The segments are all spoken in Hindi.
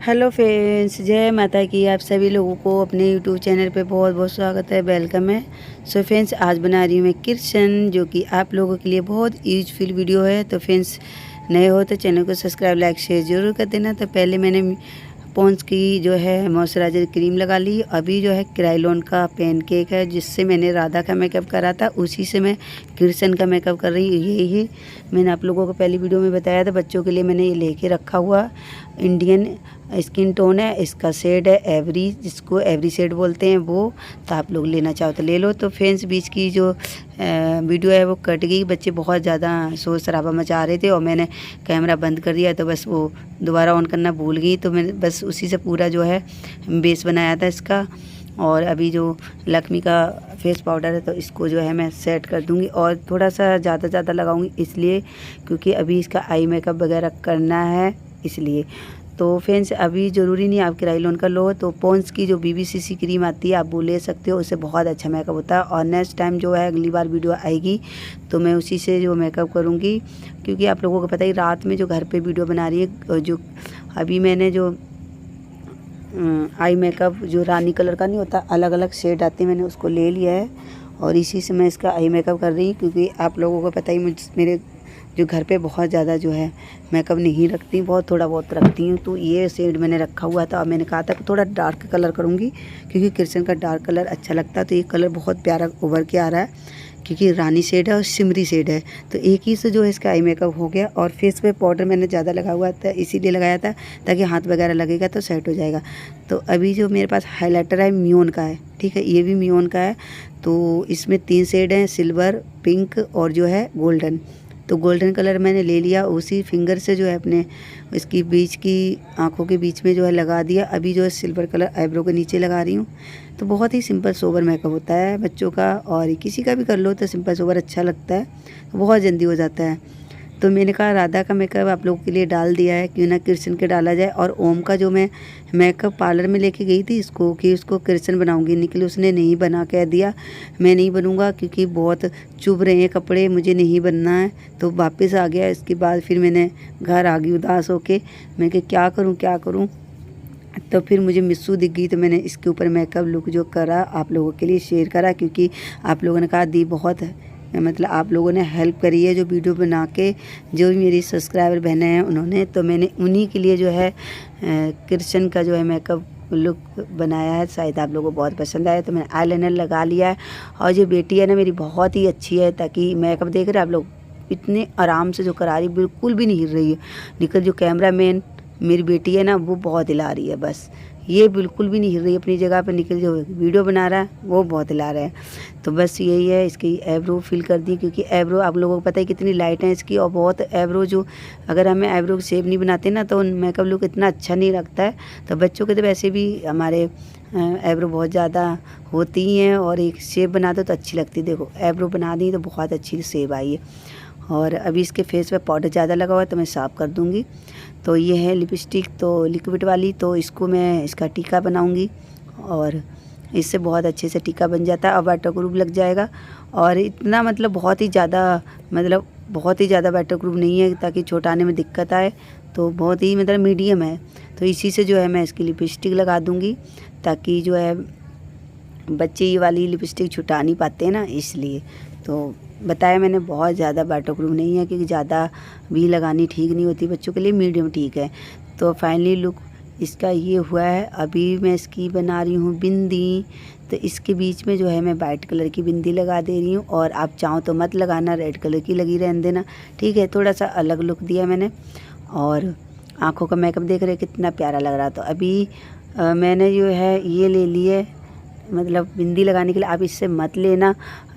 हेलो फ्रेंड्स, जय माता की। आप सभी लोगों को अपने यूट्यूब चैनल पे बहुत बहुत स्वागत है, वेलकम है। सो फ्रेंड्स, आज बना रही हूँ मैं कृष्ण, जो कि आप लोगों के लिए बहुत यूजफुल वीडियो है। तो फ्रेंड्स, नए हो तो चैनल को सब्सक्राइब लाइक शेयर ज़रूर कर देना। तो पहले मैंने पॉन्ड्स की जो है मॉइस्चराइजर क्रीम लगा ली। अभी जो है क्रायोलन का पैनकेक है, जिससे मैंने राधा का मेकअप करा था, उसी से मैं कृष्ण का मेकअप कर रही हूँ। यही मैंने आप लोगों को पहली वीडियो में बताया था। बच्चों के लिए मैंने ये लेके रखा हुआ इंडियन स्किन टोन है। इसका शेड है एवरी, जिसको एवरी शेड बोलते हैं वो। तो आप लोग लेना चाहो तो ले लो। तो फ्रेंड्स, बीच की जो वीडियो है वो कट गई। बच्चे बहुत ज़्यादा शोर शराबा मचा रहे थे और मैंने कैमरा बंद कर दिया, तो बस वो दोबारा ऑन करना भूल गई। तो मैंने बस उसी से पूरा जो है बेस बनाया था इसका। और अभी जो लक्ष्मी का फेस पाउडर है, तो इसको जो है मैं सेट कर दूंगी और थोड़ा सा ज़्यादा लगाऊंगी, इसलिए क्योंकि अभी इसका आई मेकअप वगैरह करना है, इसलिए। तो फ्रेंड्स, अभी ज़रूरी नहीं आप क्रायोलन का लो, तो पॉन्ड्स की जो BBCC क्रीम आती है आप वो ले सकते हो। उससे बहुत अच्छा मेकअप होता है। और नेक्स्ट टाइम जो है अगली बार वीडियो आएगी तो मैं उसी से जो मेकअप करूँगी, क्योंकि आप लोगों को पता ही रात में जो घर पे वीडियो बना रही है। जो अभी मैंने जो आई मेकअप जो रानी कलर का नहीं होता, अलग अलग शेड आते हैं, मैंने उसको ले लिया है और इसी से मैं इसका आई मेकअप कर रही हूँ। क्योंकि आप लोगों को पता ही मेरे जो घर पे बहुत ज़्यादा जो है मेकअप नहीं रखती, बहुत थोड़ा बहुत रखती हूँ। तो ये शेड मैंने रखा हुआ था और मैंने कहा था कि थोड़ा डार्क कलर करूँगी, क्योंकि कृष्ण का डार्क कलर अच्छा लगता है। तो ये कलर बहुत प्यारा उभर के आ रहा है, क्योंकि रानी शेड है और सिमरी शेड है। तो एक ही से जो है इसका आई मेकअप हो गया। और फेस पे पाउडर मैंने ज़्यादा लगा हुआ था, इसीलिए लगाया था ताकि हाथ वगैरह लगेगा तो सेट हो जाएगा। तो अभी जो मेरे पास हाइलाइटर है मियोन का है, ठीक है, ये भी मियोन का है। तो इसमें 3 शेड हैं, सिल्वर, पिंक और जो है गोल्डन। तो गोल्डन कलर मैंने ले लिया, उसी फिंगर से जो है अपने इसकी बीच की आँखों के बीच में जो है लगा दिया। अभी जो है सिल्वर कलर आईब्रो के नीचे लगा रही हूँ। तो बहुत ही सिंपल सोबर मेकअप होता है बच्चों का, और किसी का भी कर लो तो सिंपल सोबर अच्छा लगता है, बहुत जल्दी हो जाता है। तो मैंने कहा राधा का मेकअप आप लोगों के लिए डाल दिया है, क्यों ना कृष्ण के डाला जाए। और ओम का जो मैं मेकअप पार्लर में लेके गई थी इसको कि उसको कृष्ण बनाऊंगी, निकली उसने नहीं बना, कह दिया मैं नहीं बनूंगा क्योंकि बहुत चुभ रहे हैं कपड़े, मुझे नहीं बनना है। तो वापस आ गया। इसके बाद फिर मैंने घर आ गई उदास होके। मैं कि क्या करूँ। तो फिर मुझे मिस्सू दिख गई, तो मैंने इसके ऊपर मेकअप लुक जो करा आप लोगों के लिए शेयर करा, क्योंकि आप लोगों ने कहा दी बहुत मतलब आप लोगों ने हेल्प करी है जो वीडियो बना के, जो भी मेरी सब्सक्राइबर बहनें हैं उन्होंने। तो मैंने उन्हीं के लिए जो है कृष्ण का जो है मेकअप लुक बनाया है। शायद आप लोगों को बहुत पसंद आया। तो मैंने आईलाइनर लगा लिया है। और जो बेटी है ना मेरी बहुत ही अच्छी है, ताकि मेकअप देख रहे आप लोग इतने आराम से जो करा रही, बिल्कुल भी नहीं हिल रही है। निकल जो कैमरा मैन मेरी बेटी है ना वो बहुत हिला रही है, बस ये बिल्कुल भी नहीं हिल रही अपनी जगह पर। निकल जो वीडियो बना रहा है वो बहुत हिला रहा है। तो बस यही है, इसकी आईब्रो फिल कर दी, क्योंकि आईब्रो आप लोगों को पता है कितनी लाइट है इसकी। और बहुत आईब्रो जो अगर हमें आईब्रो की शेप नहीं बनाते ना तो मेकअप लुक इतना अच्छा नहीं लगता है। तो बच्चों के तो वैसे भी हमारे आईब्रो बहुत ज़्यादा होती ही हैं, और एक शेप बना दो तो अच्छी लगती है। देखो आईब्रो बना दी तो बहुत अच्छी शेप आई है। और अभी इसके फेस पे पाउडर ज़्यादा लगा हुआ है तो मैं साफ़ कर दूँगी। तो ये है लिपस्टिक तो लिक्विड वाली, तो इसको मैं इसका टीका बनाऊँगी और इससे बहुत अच्छे से टीका बन जाता है और वाटर प्रूफ लग जाएगा। और इतना मतलब बहुत ही ज़्यादा वाटर प्रूफ नहीं है ताकि छुटाने में दिक्कत आए, तो बहुत ही मतलब मीडियम है। तो इसी से जो है मैं इसकी लिपस्टिक लगा दूँगी, ताकि जो है बच्चे ये वाली लिपस्टिक छुटा नहीं पाते हैं ना, इसलिए। तो बताया मैंने बहुत ज़्यादा वाटर प्रूफ नहीं है, क्योंकि ज़्यादा भी लगानी ठीक नहीं होती बच्चों के लिए, मीडियम ठीक है। तो फाइनली लुक इसका ये हुआ है। अभी मैं इसकी बना रही हूँ बिंदी। तो इसके बीच में जो है मैं वाइट कलर की बिंदी लगा दे रही हूँ, और आप चाहो तो मत लगाना, रेड कलर की लगी रहने देना, ठीक है। थोड़ा सा अलग लुक दिया मैंने। और आँखों का मेकअप देख रहे कितना प्यारा लग रहा। तो अभी मैंने जो है ये ले लिए, मतलब बिंदी लगाने के लिए। आप इससे मत लेना,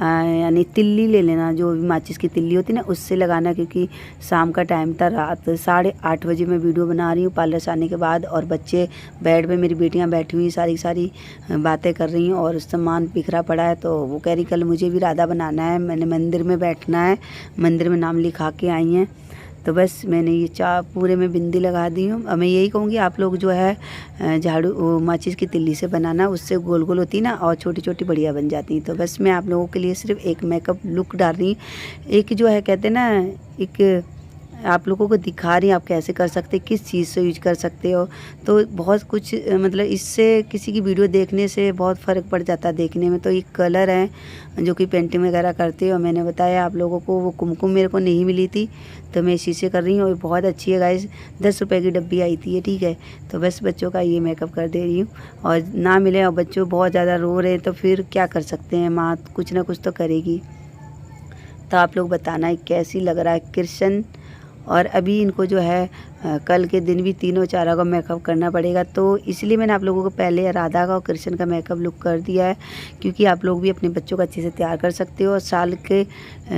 यानी तिल्ली ले लेना, जो भी माचिस की तिल्ली होती है ना उससे लगाना, क्योंकि शाम का टाइम था, रात 8:30 बजे मैं वीडियो बना रही हूँ पार्लर से आने के बाद। और बच्चे बेड पे, मेरी बेटियाँ बैठी हुई सारी बातें कर रही हैं और सामान बिखरा पड़ा है। तो वो कह रही कल मुझे भी राधा बनाना है, मैंने मंदिर में बैठना है, मंदिर में नाम लिखा के आई हैं। तो बस मैंने ये पूरे में बिंदी लगा दी हूँ। अब मैं यही कहूँगी आप लोग जो है झाड़ू माचिस की तिल्ली से बनाना, उससे गोल गोल होती ना और छोटी छोटी बढ़िया बन जाती। तो बस मैं आप लोगों के लिए सिर्फ एक मेकअप लुक डाल रही। एक जो है कहते हैं ना, एक आप लोगों को दिखा रही हूँ आप कैसे कर सकते, किस चीज़ से यूज कर सकते हो। तो बहुत कुछ मतलब इससे किसी की वीडियो देखने से बहुत फ़र्क पड़ जाता है देखने में। तो ये कलर है जो कि पेंटिंग वगैरह करते हो। मैंने बताया आप लोगों को, वो कुमकुम मेरे को नहीं मिली थी तो मैं इसी से कर रही हूँ। और बहुत अच्छी है गाइस, 10 रुपये की डब्बी आई थी ये, ठीक है। तो बस बच्चों का ये मेकअप कर दे रही हूँ। और ना मिले और बच्चों बहुत ज़्यादा रो रहे हैं तो फिर क्या कर सकते हैं, माँ कुछ ना कुछ तो करेगी। तो आप लोग बताना है कैसी लग रहा है कृष्ण। और अभी इनको जो है कल के दिन भी तीनों चारों का मेकअप करना पड़ेगा। तो इसलिए मैंने आप लोगों को पहले राधा का और कृष्ण का मेकअप लुक कर दिया है, क्योंकि आप लोग भी अपने बच्चों को अच्छे से तैयार कर सकते हो। और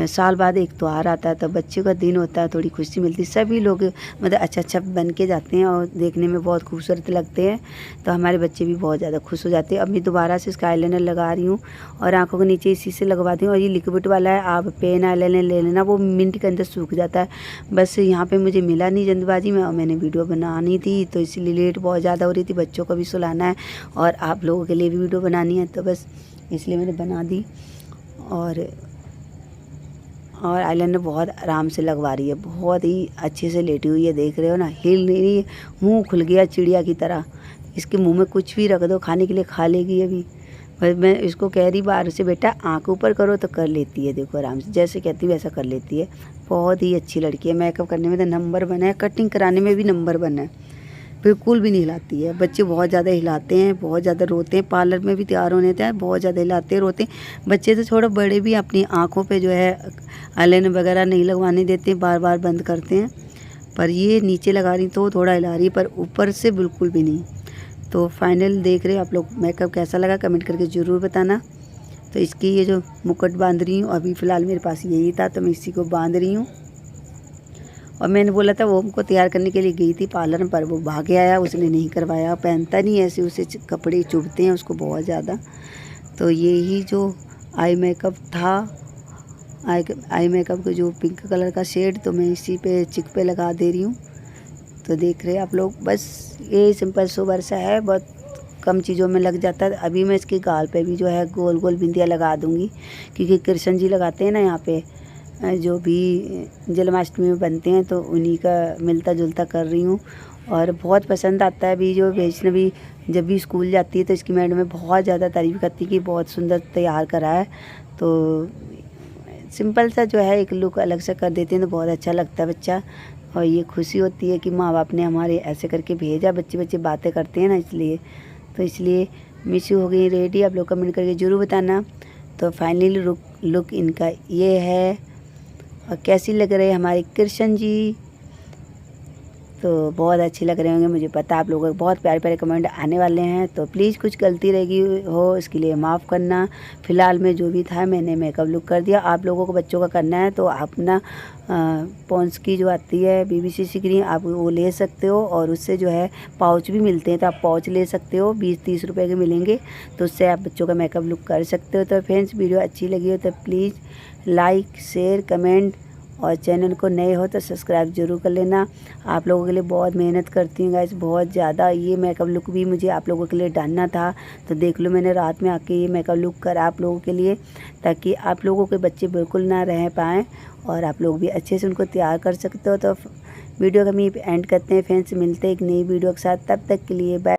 साल बाद एक त्यौहार आता है तो बच्चों का दिन होता है, थोड़ी खुशी मिलती है। सभी लोग मतलब अच्छा बन के जाते हैं और देखने में बहुत खूबसूरत लगते हैं। तो हमारे बच्चे भी बहुत ज़्यादा खुश हो जाते हैं। अब मैं दोबारा से इसका आईलाइनर लगा रही हूँ और आँखों के नीचे इसी से लगवाती हूँ। और ये लिक्विड वाला है, आप पेन आईलाइनर ले लेना, वो मिनट के अंदर सूख जाता है। बस यहाँ पे मुझे मिला नहीं जल्दबाजी में, और मैंने वीडियो बनानी थी तो इसलिए लेट बहुत ज़्यादा हो रही थी। बच्चों को भी सुलाना है और आप लोगों के लिए भी वीडियो बनानी है, तो बस इसलिए मैंने बना दी। और आईलाइनर बहुत आराम से लगवा रही है, बहुत ही अच्छे से लेटी हुई है, देख रहे हो ना, हिल नहीं रही है। मुँह खुल गया चिड़िया की तरह। इसके मुँह में कुछ भी रख दो खाने के लिए खा लेगी अभी। बस मैं इसको कह रही बाहर से, बेटा आँख ऊपर करो तो कर लेती है, देखो आराम से जैसे कहती वैसा कर लेती है। बहुत ही अच्छी लड़की है, मेकअप करने में तो नंबर 1 है, कटिंग कराने में भी नंबर 1 है, बिल्कुल भी नहीं हिलाती है। बच्चे बहुत ज़्यादा हिलाते हैं, बहुत ज़्यादा रोते हैं, पार्लर में भी तैयार होने हैं बहुत ज़्यादा हिलाते रोते हैं। बच्चे तो छोड़ो, बड़े भी अपनी आँखों पे जो है आईलाइनर वगैरह नहीं लगवाने देते, बार बार बंद करते हैं। पर ये नीचे लगा रही तो थोड़ा हिला रही, पर ऊपर से बिल्कुल भी नहीं। तो फाइनल देख रहे हो आप लोग, मेकअप कैसा लगा कमेंट करके ज़रूर बताना। तो इसकी ये जो मुकुट बांध रही हूँ, अभी फ़िलहाल मेरे पास यही था तो मैं इसी को बांध रही हूँ। और मैंने बोला था वो हमको तैयार करने के लिए गई थी पार्लर में, पर वो भागे आया, उसने नहीं करवाया, पहनता नहीं ऐसे, उसे कपड़े चुभते हैं उसको बहुत ज़्यादा। तो यही जो आई मेकअप था, आई मेकअप का जो पिंक कलर का शेड, तो मैं इसी पे चिक पे लगा दे रही हूँ। तो देख रहे हैं आप लोग, बस ये सिंपल सोबर सा है, बहुत कम चीज़ों में लग जाता है। अभी मैं इसके गाल पे भी जो है गोल गोल बिंदियाँ लगा दूँगी, क्योंकि कृष्ण जी लगाते हैं ना यहाँ पे, जो भी जन्माष्टमी में बनते हैं, तो उन्हीं का मिलता जुलता कर रही हूँ। और बहुत पसंद आता है। अभी जो वैष्णवी जब भी स्कूल जाती है तो इसकी मैडम में बहुत ज़्यादा तारीफ़ करती कि बहुत सुंदर तैयार करा है। तो सिंपल सा जो है एक लुक अलग से कर देते हैं तो बहुत अच्छा लगता है बच्चा। और ये खुशी होती है कि माँ बाप ने हमारे ऐसे करके भेजा। बच्चे बातें करते हैं ना, इसलिए तो इसलिए मिशू हो गई रेडी। आप लोग कमेंट करके ज़रूर बताना। तो फाइनली लुक इनका ये है। और कैसी लग रही है हमारी कृष्ण जी, तो बहुत अच्छे लग रहे होंगे, मुझे पता आप लोगों के बहुत प्यारे प्यारे कमेंट आने वाले हैं। तो प्लीज़ कुछ गलती रहेगी हो इसके लिए माफ़ करना। फ़िलहाल में जो भी था मैंने मेकअप लुक कर दिया। आप लोगों को बच्चों का करना है तो अपना पॉन्ड्स की जो आती है BBCC क्रीम, आप वो ले सकते हो। और उससे जो है पाउच भी मिलते हैं, तो आप पाउच ले सकते हो, 20-30 रुपये के मिलेंगे, तो उससे आप बच्चों का मेकअप लुक कर सकते हो। तो फ्रेंड्स वीडियो अच्छी लगी हो तो प्लीज़ लाइक शेयर कमेंट, और चैनल को नए हो तो सब्सक्राइब जरूर कर लेना। आप लोगों के लिए बहुत मेहनत करती हूँ गाइस, बहुत ज़्यादा। ये मेकअप लुक भी मुझे आप लोगों के लिए डालना था, तो देख लो मैंने रात में आके ये मेकअप लुक करा आप लोगों के लिए, ताकि आप लोगों के बच्चे बिल्कुल ना रह पाएँ और आप लोग भी अच्छे से उनको तैयार कर सकते हो। तो वीडियो का मैं एंड करते हैं फ्रेंड्स, मिलते हैं एक नई वीडियो के साथ, तब तक के लिए बाय।